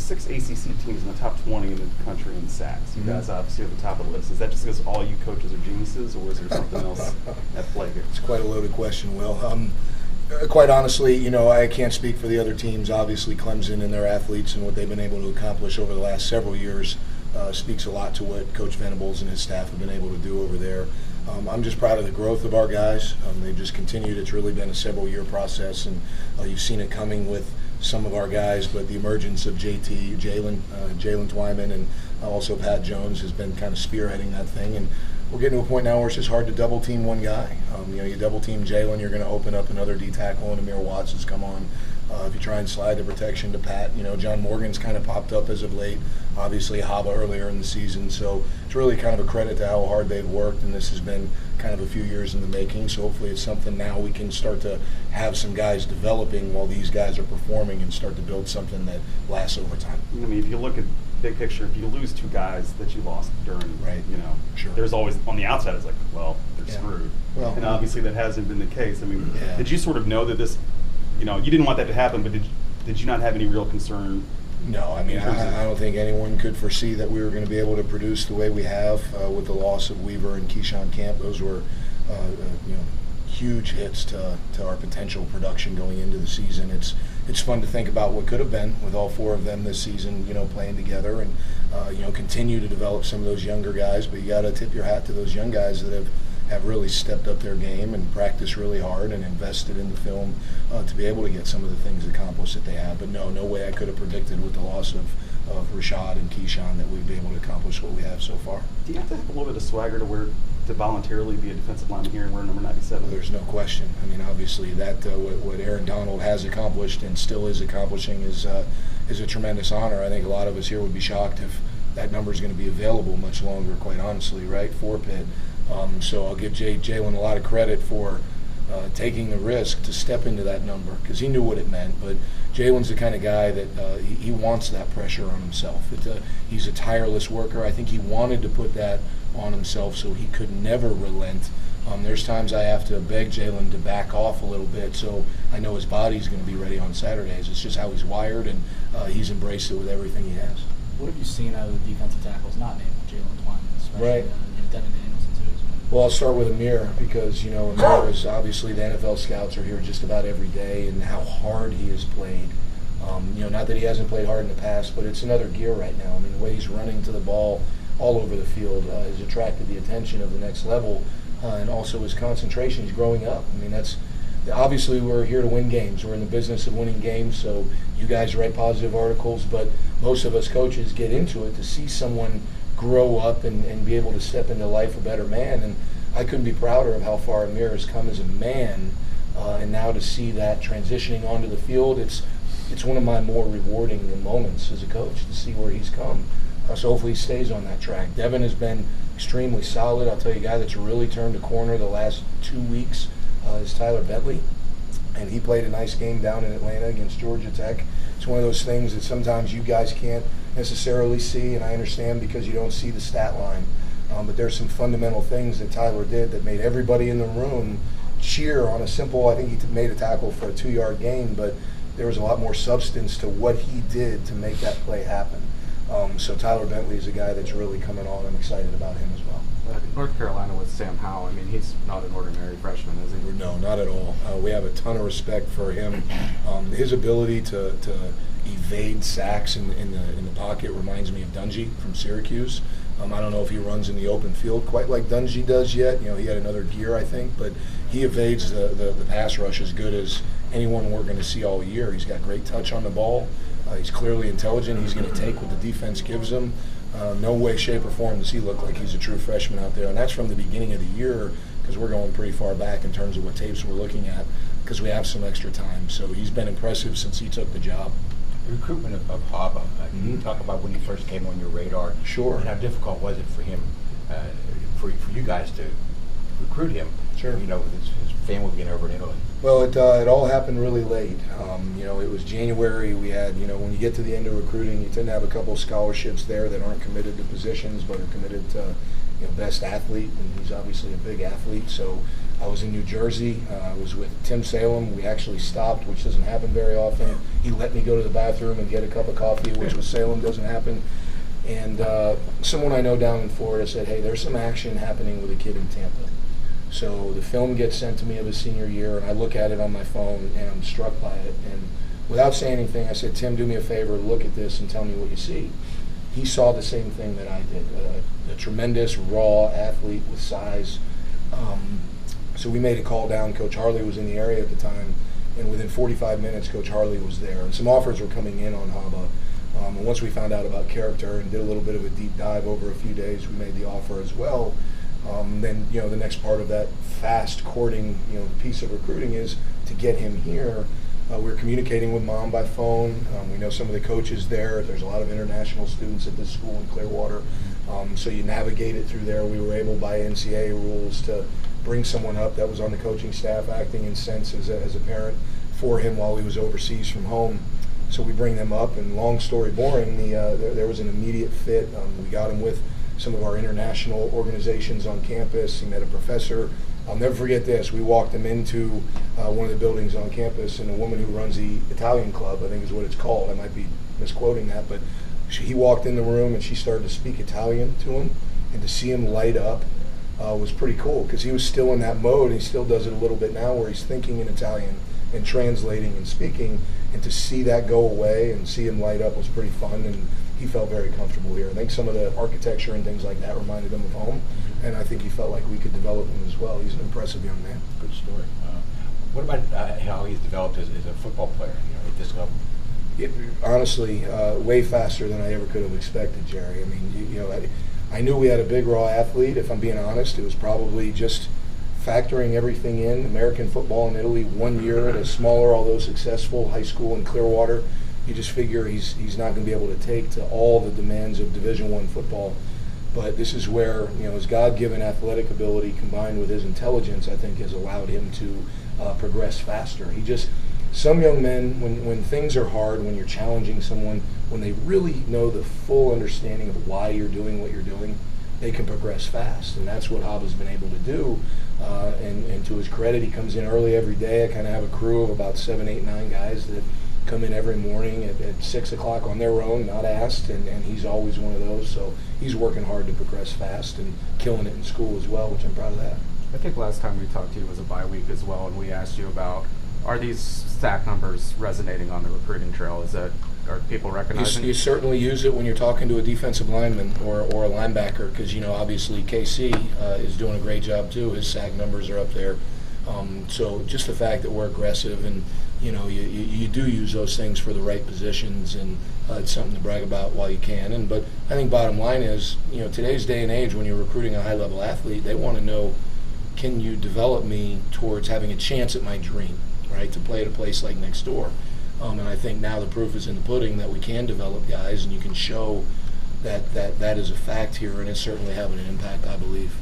6 ACC teams in the top 20 in the country in sacks. You guys obviously are at the top of the list. Is that just because all you coaches are geniuses, or is there something else at play here? It's quite a loaded question, Will. Quite honestly, I can't speak for the other teams. Obviously, Clemson and their athletes and what they've been able to accomplish over the last several years speaks a lot to what Coach Venables and his staff have been able to do over there. I'm just proud of the growth of our guys. They've just continued. It's really been a several-year process, and you've seen it coming with some of our guys, but the emergence of Jalen Twyman, and also Pat Jones has been kind of spearheading that thing. And we're getting to a point now where it's just hard to double team one guy. You double team Jalen, you're going to open up another D tackle, and Amir Watts has come on. If you try and slide the protection to Pat, John Morgan's kind of popped up as of late. Obviously, Haba earlier in the season. So it's really kind of a credit to how hard they've worked, and this has been kind of a few years in the making. So hopefully it's something now we can start to have some guys developing while these guys are performing and start to build something that lasts over time. I mean, if you look at big picture, if you lose 2 guys that you lost during, Sure. There's always, on the outside, it's like, well, they're screwed. Well, and obviously that hasn't been the case. I mean, Yeah. did you sort of know that this, you didn't want that to happen, but did you not have any real concern? No, I mean, I don't think anyone could foresee that we were going to be able to produce the way we have with the loss of Weaver and Keyshawn Camp. Those were, huge hits to our potential production going into the season. It's fun to think about what could have been with all 4 of them this season, playing together and, continue to develop some of those younger guys. But you got to tip your hat to those young guys that have really stepped up their game and practiced really hard and invested in the film to be able to get some of the things accomplished that they have. But no way I could have predicted with the loss of Rashad and Keyshawn that we'd be able to accomplish what we have so far. Do you have to have a little bit of swagger to voluntarily be a defensive lineman here and wear number 97? There's no question. I mean, obviously that what Aaron Donald has accomplished and still is accomplishing is a tremendous honor. I think a lot of us here would be shocked if that number is going to be available much longer, quite honestly, right, for Pitt. So I'll give Jalen a lot of credit for taking the risk to step into that number because he knew what it meant. But Jalen's the kind of guy that he wants that pressure on himself. He's a tireless worker. I think he wanted to put that on himself so he could never relent. There's times I have to beg Jalen to back off a little bit so I know his body's going to be ready on Saturdays. It's just how he's wired, and he's embraced it with everything he has. What have you seen out of the defensive tackles not named Jalen Twyman, especially Right. Devin Danielson too? Well, I'll start with Amir because, Amir is obviously the NFL scouts are here just about every day and how hard he has played. Not that he hasn't played hard in the past, but it's another gear right now. I mean, the way he's running to the ball all over the field has attracted the attention of the next level and also his concentration. He's growing up. I mean, obviously we're here to win games. We're in the business of winning games, so you guys write positive articles, but most of us coaches get into it to see someone grow up and be able to step into life a better man. And I couldn't be prouder of how far Amir has come as a man, and now to see that transitioning onto the field, it's one of my more rewarding moments as a coach to see where he's come. So hopefully he stays on that track. Devin has been extremely solid. I'll tell you a guy that's really turned a corner the last 2 weeks is Tyler Bentley. And he played a nice game down in Atlanta against Georgia Tech. It's one of those things that sometimes you guys can't necessarily see, and I understand because you don't see the stat line. But there's some fundamental things that Tyler did that made everybody in the room cheer on a simple, I think he made a tackle for a 2-yard gain, but there was a lot more substance to what he did to make that play happen. So Tyler Bentley is a guy that's really coming on. I'm excited about him as well. North Carolina with Sam Howell, I mean, he's not an ordinary freshman, is he? No, not at all. We have a ton of respect for him. His ability to evade sacks in the pocket reminds me of Dungy from Syracuse. I don't know if he runs in the open field quite like Dungy does yet. He had another gear, I think, but he evades the pass rush as good as anyone we're going to see all year. He's got great touch on the ball. He's clearly intelligent. He's going to take what the defense gives him. No way, shape, or form does he look like he's a true freshman out there. And that's from the beginning of the year because we're going pretty far back in terms of what tapes we're looking at because we have some extra time. So he's been impressive since he took the job. The recruitment of Haba, can you talk about when he first came on your radar? Sure. And how difficult was it for him, for you guys to recruit him? Sure. With his family being over in Italy. Well, it all happened really late. It was January. We had, when you get to the end of recruiting, you tend to have a couple of scholarships there that aren't committed to positions but are committed to, best athlete, and he's obviously a big athlete. So I was in New Jersey. I was with Tim Salem. We actually stopped, which doesn't happen very often. He let me go to the bathroom and get a cup of coffee, which with Salem doesn't happen. And someone I know down in Florida said, hey, there's some action happening with a kid in Tampa. So the film gets sent to me of his senior year, and I look at it on my phone, and I'm struck by it. And without saying anything, I said, Tim, do me a favor, look at this and tell me what you see. He saw the same thing that I did, a tremendous, raw athlete with size. So we made a call down. Coach Harley was in the area at the time, and within 45 minutes, Coach Harley was there. And some offers were coming in on Haba. And once we found out about character and did a little bit of a deep dive over a few days, we made the offer as well. Then, the next part of that fast courting, piece of recruiting is to get him here. We're communicating with Mom by phone. We know some of the coaches there. There's a lot of international students at this school in Clearwater. So you navigate it through there. We were able, by NCAA rules, to bring someone up that was on the coaching staff acting in sense as a parent for him while he was overseas from home. So we bring them up, and long story boring, there was an immediate fit. We got him with some of our international organizations on campus. He met a professor. I'll never forget this. We walked him into one of the buildings on campus, and a woman who runs the Italian club, I think is what it's called. I might be misquoting that, but he walked in the room and she started to speak Italian to him, and to see him light up was pretty cool, because he was still in that mode. He still does it a little bit now where he's thinking in Italian and translating and speaking, and to see that go away and see him light up was pretty fun, and he felt very comfortable here. I think some of the architecture and things like that reminded him of home, and I think he felt like we could develop him as well. He's an impressive young man. Good story. What about how he's developed as a football player, at this level? Honestly, way faster than I ever could have expected, Jerry. I mean, I knew we had a big, raw athlete. If I'm being honest, it was probably just factoring everything in. American football in Italy, 1 year at a smaller, although successful, high school in Clearwater. You just figure he's not going to be able to take to all the demands of Division I football. But this is where, his God-given athletic ability combined with his intelligence, I think, has allowed him to progress faster. Some young men, when things are hard, when you're challenging someone, when they really know the full understanding of why you're doing what you're doing, they can progress fast. And that's what Haba's been able to do. And to his credit, he comes in early every day. I kind of have a crew of about 7, 8, 9 guys that come in every morning at 6 o'clock on their own, not asked, and he's always one of those. So he's working hard to progress fast and killing it in school as well, which I'm proud of that. I think last time we talked to you was a bye week as well, and we asked you about, are these sack numbers resonating on the recruiting trail? Are people recognizing? You certainly use it when you're talking to a defensive lineman or a linebacker, because obviously KC is doing a great job too. His sack numbers are up there. So just the fact that we're aggressive and you do use those things for the right positions, and it's something to brag about while you can. But I think bottom line is, today's day and age, when you're recruiting a high-level athlete, they want to know, can you develop me towards having a chance at my dream, right, to play at a place like next door. And I think now the proof is in the pudding that we can develop guys, and you can show that is a fact here, and it's certainly having an impact, I believe.